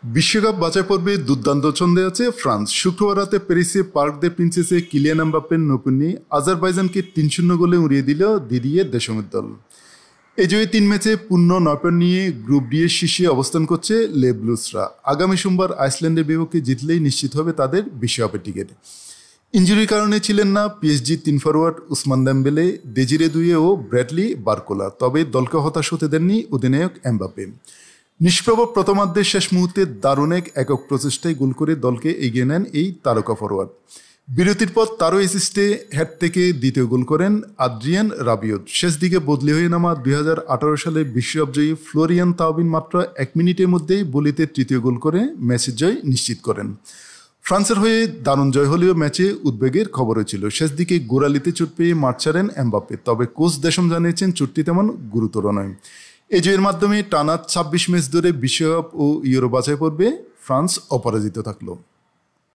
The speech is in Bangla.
বিশ্বকাপ বাছাই পর্বে দুর্দান্ত ছন্দে আছে ফ্রান্স। শুক্রবার রাতে প্যারিসে পার্ক দে প্রিন্সেসে কিলিয়ান এমবাপ্পের নৈপুণ্যে আজারবাইজানকে ৩-০ গোলে উড়িয়ে দিল দিদিয়ের দেশমের দল। এই জয়ে ৩ ম্যাচে পূর্ণ ৯ পয়েন্ট নিয়ে গ্রুপ ডি এর শীর্ষে অবস্থান করছে লে ব্লুসরা। আগামী সোমবার আইসল্যান্ডের বিপক্ষে জিতলেই নিশ্চিত হবে তাদের বিশ্বকাপের টিকিট। ইনজুরির কারণে ছিলেন না পিএসজি ৩ ফরওয়ার্ড উসমান দেমবেলে, দেজিরে দুইয়ে ও ব্র্যাডলি বারকোলা। তবে দলকে হতাশ হতে দেননি অধিনায়ক এমবাপ্পে। নিষ্প্রভ প্রথমার্ধের শেষ মুহূর্তে দারুণ এক একক প্রচেষ্টায় গোল করে দলকে এগিয়ে নেন এই তারকা ফরওয়ার্ড। বিরতির পর তারও অ্যাসিস্টে হেড থেকে দ্বিতীয় গোল করেন আদ্রিয়ান রাবিওত। শেষ দিকে বদলি হয়ে নামা ২০১৮ সালে বিশ্বকাপজয়ী ফ্লোরিয়ান তাওবিন মাত্র ১ মিনিটের মধ্যেই বলিতে তৃতীয় গোল করে ম্যাচের জয় নিশ্চিত করেন। ফ্রান্সের হয়ে দারুণ জয় হলেও ম্যাচে উদ্বেগের খবরও ছিল। শেষ দিকে গোড়ালিতে চোট পেয়ে মাঠ ছাড়েন এমবাপ্পে। তবে কোচ দেশম জানিয়েছেন চোটটি তেমন গুরুতর নয়। এই জয়ের মাধ্যমে টানা ২৬ ম্যাচ ধরে বিশ্বকাপ ও ইউরো বাছাই পর্বে ফ্রান্স অপরাজিত থাকলো।